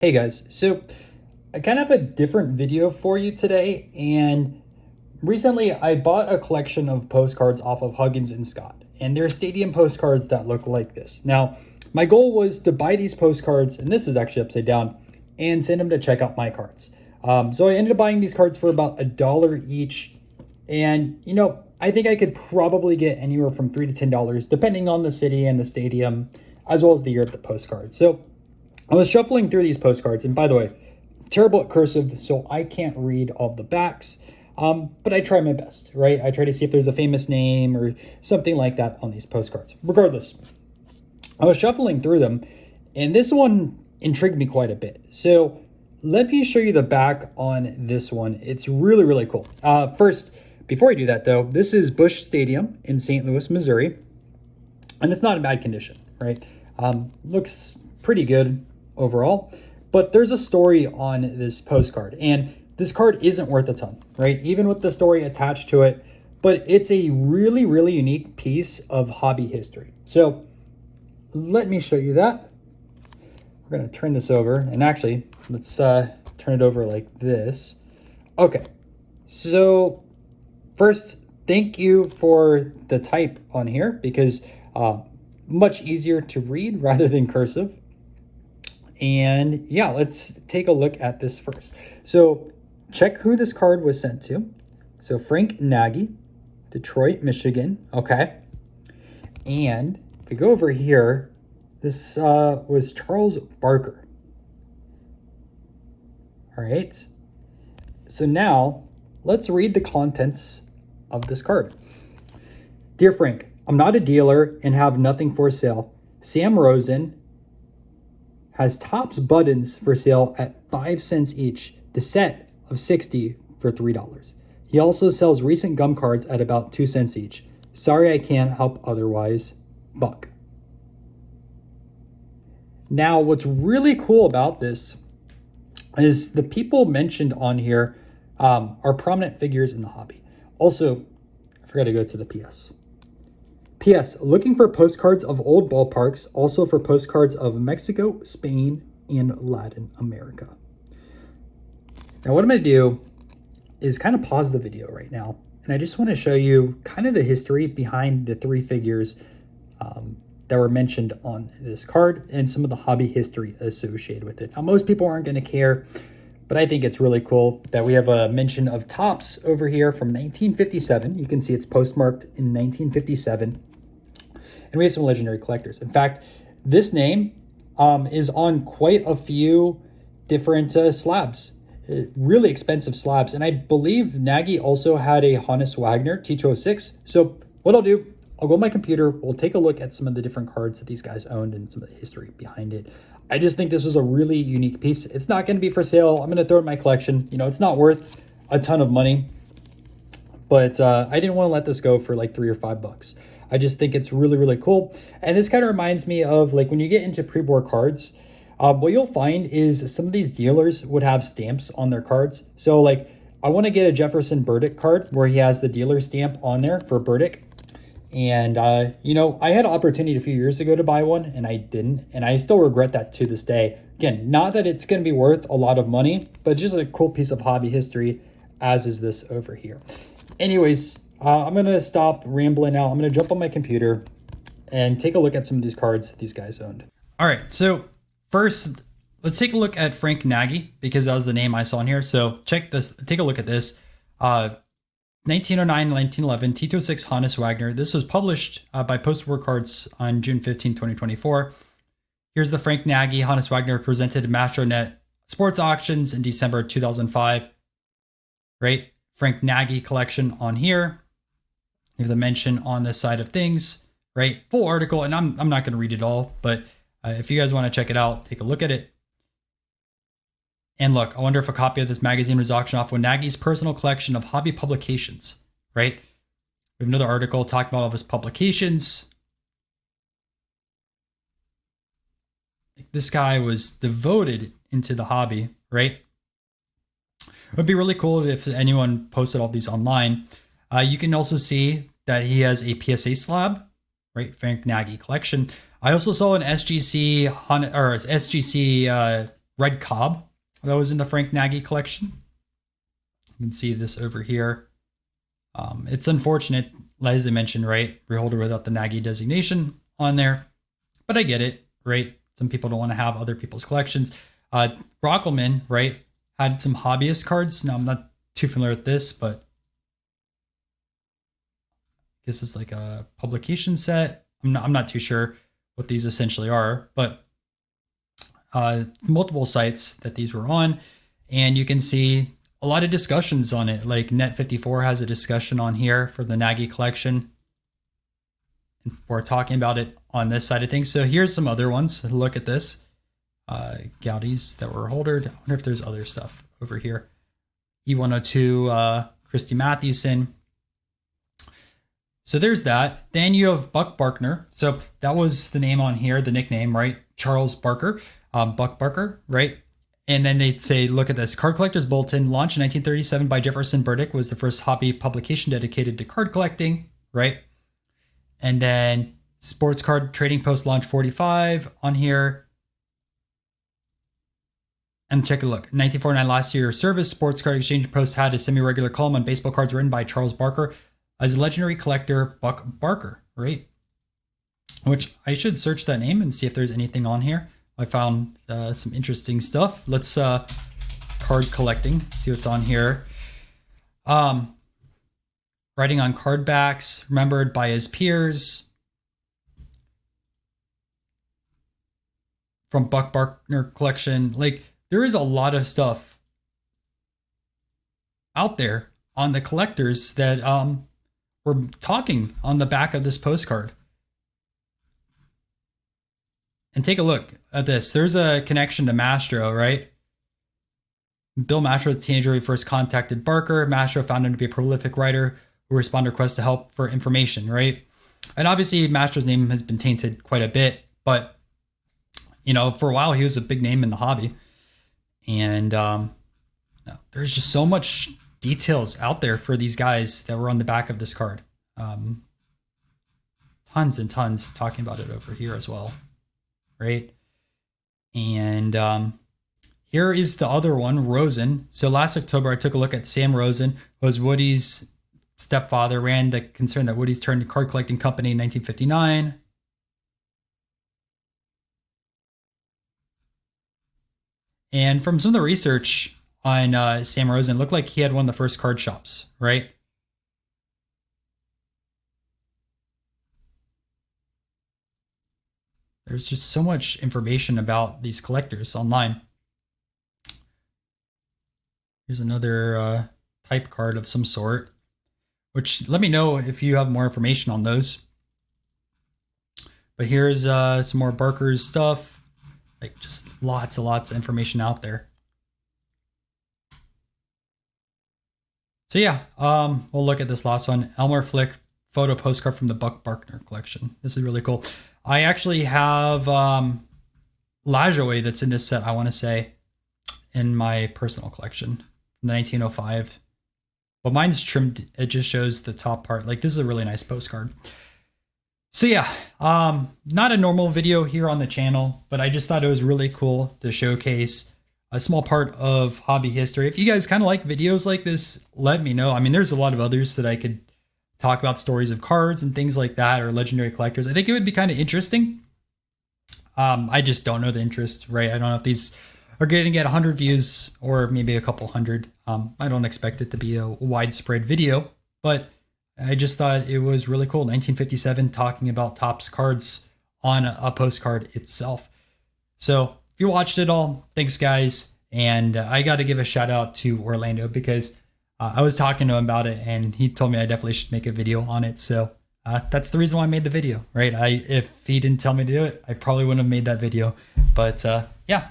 Hey guys, so I kind of have a different video for you today, and recently I bought a collection of postcards off of Huggins and Scott, and they're stadium postcards that look like this. Now, my goal was to buy these postcards, and this is actually upside down, and send them to check out my cards. So I ended up buying these cards for about $1 each, and I think I could probably get anywhere from $3 to $10, depending on the city and the stadium, as well as the year of the postcard. So I was shuffling through these postcards, and by the way, terrible at cursive, so I can't read all the backs. But I try my best, right? I try to see if there's a famous name or something like that on these postcards. Regardless, I was shuffling through them, and this one intrigued me quite a bit. So let me show you the back on this one. It's really, really cool. First, before I do that though, this is Busch Stadium in St. Louis, Missouri, and it's not in bad condition, right? Looks pretty good overall, but there's a story on this postcard, and this card isn't worth a ton, right? Even with the story attached to it, but it's a really, really unique piece of hobby history. So let me show you that. We're going to turn this over, and actually let's turn it over like this. Okay, so first, thank you for the type on here, because much easier to read rather than cursive. And yeah, let's take a look at this first. So check who this card was sent to. So Frank Nagy, Detroit, Michigan. Okay. And if we go over here, this was Charles Barker. All right. So now let's read the contents of this card. Dear Frank, I'm not a dealer and have nothing for sale. Sam Rosen has Topps buttons for sale at 5 cents each, the set of 60 for $3. He also sells recent gum cards at about 2 cents each. Sorry I can't help otherwise. Buck. Now, what's really cool about this is the people mentioned on here are prominent figures in the hobby. Also, I forgot to go to the PS. P.S. Looking for postcards of old ballparks, also for postcards of Mexico, Spain, and Latin America. Now what I'm going to do is kind of pause the video right now, and I just want to show you kind of the history behind the three figures that were mentioned on this card and some of the hobby history associated with it. Now most people aren't going to care, but I think it's really cool that we have a mention of Topps over here from 1957. You can see it's postmarked in 1957. And we have some legendary collectors. In fact, this name is on quite a few different slabs, really expensive slabs. And I believe Nagy also had a Hannes Wagner T206. So what I'll do, I'll go on my computer. We'll take a look at some of the different cards that these guys owned and some of the history behind it. I just think this was a really unique piece. It's not going to be for sale. I'm going to throw it in my collection. It's not worth a ton of money, but I didn't want to let this go for like $3 or $5. I just think it's really, really cool. And this kind of reminds me of like when you get into pre-war cards, what you'll find is some of these dealers would have stamps on their cards. So like I want to get a Jefferson Burdick card where he has the dealer stamp on there for Burdick. And, I had an opportunity a few years ago to buy one and I didn't. And I still regret that to this day. Again, not that it's going to be worth a lot of money, but just a cool piece of hobby history, as is this over here. Anyways, I'm going to stop rambling now. I'm going to jump on my computer and take a look at some of these cards these guys owned. All right, so first, let's take a look at Frank Nagy, because that was the name I saw in here. So check this, take a look at this. 1909, 1911, T206 Hannes Wagner. This was published by Post-War Cards on June 15, 2024. Here's the Frank Nagy Hannes Wagner presented Mastronet Sports Auctions in December 2005. Right? Frank Nagy collection on here. You have the mention on this side of things, right? Full article, and I'm not going to read it all, but if you guys want to check it out, take a look at it. And look, I wonder if a copy of this magazine was auctioned off with Nagy's personal collection of hobby publications, right? We have another article talking about all of his publications. This guy was devoted into the hobby, right? It would be really cool if anyone posted all these online. You can also see that he has a PSA slab, right? Frank Nagy collection. I also saw an SGC red Cobb that was in the Frank Nagy collection. You can see this over here. It's unfortunate, as I mentioned, right? Reholder without the Nagy designation on there, but I get it, right? Some people don't want to have other people's collections. Brockelman, right, had some hobbyist cards. Now I'm not too familiar with this, but I guess it's like a publication set. I'm not too sure what these essentially are, but multiple sites that these were on, and you can see a lot of discussions on it. Like Net54 has a discussion on here for the Nagy collection. And we're talking about it on this side of things. So here's some other ones. Look at this. Gaudis that were holdered. I wonder if there's other stuff over here. E102, Christy Mathewson. So there's that. Then you have Buck Barkner. So that was the name on here, the nickname, right? Charles Barker, Buck Barker, right? And then they'd say, look at this. Card Collector's Bulletin, launched in 1937 by Jefferson Burdick, was the first hobby publication dedicated to card collecting, right? And then Sports Card Trading Post, launch 45 on here. And check a look. 1949, last year of service, Sports Card Exchange Post had a semi-regular column on baseball cards written by Charles Barker as a legendary collector, Buck Barker, right? Which I should search that name and see if there's anything on here. I found some interesting stuff. Let's card collecting, see what's on here. Writing on card backs, remembered by his peers. From Buck Barkner collection. Like, there is a lot of stuff out there on the collectors that we're talking on the back of this postcard. And take a look at this. There's a connection to Mastro, right? Bill Mastro's teenager who first contacted Barker. Mastro found him to be a prolific writer who responded to requests to help for information, right? And obviously Mastro's name has been tainted quite a bit, but you know, for a while he was a big name in the hobby. And there's just so much details out there for these guys that were on the back of this card. Tons and tons talking about it over here as well, right? And here is the other one, Rosen. So last October, I took a look at Sam Rosen, who was Woody's stepfather, ran the concern that Woody's turned a card collecting company in 1959. And from some of the research on Sam Rosen, it looked like he had one of the first card shops, right? There's just so much information about these collectors online. Here's another type card of some sort, which let me know if you have more information on those. But here's some more Barker's stuff. Like just lots and lots of information out there. So yeah, we'll look at this last one. Elmer Flick photo postcard from the Buck Barkner collection. This is really cool. I actually have Lajoie that's in this set, I want to say, in my personal collection from the 1905. But mine's trimmed. It just shows the top part. Like, this is a really nice postcard. So yeah, not a normal video here on the channel, but I just thought it was really cool to showcase a small part of hobby history. If you guys kind of like videos like this, let me know. I mean, there's a lot of others that I could talk about, stories of cards and things like that, or legendary collectors. I think it would be kind of interesting. I just don't know the interest, right? I don't know if these are going to get 100 views or maybe a couple hundred. I don't expect it to be a widespread video, but I just thought it was really cool. 1957, talking about Topps cards on a postcard itself. So if you watched it all, thanks guys. And I got to give a shout out to Orlando because I was talking to him about it and he told me I definitely should make a video on it. So that's the reason why I made the video, right? If he didn't tell me to do it, I probably wouldn't have made that video. But yeah,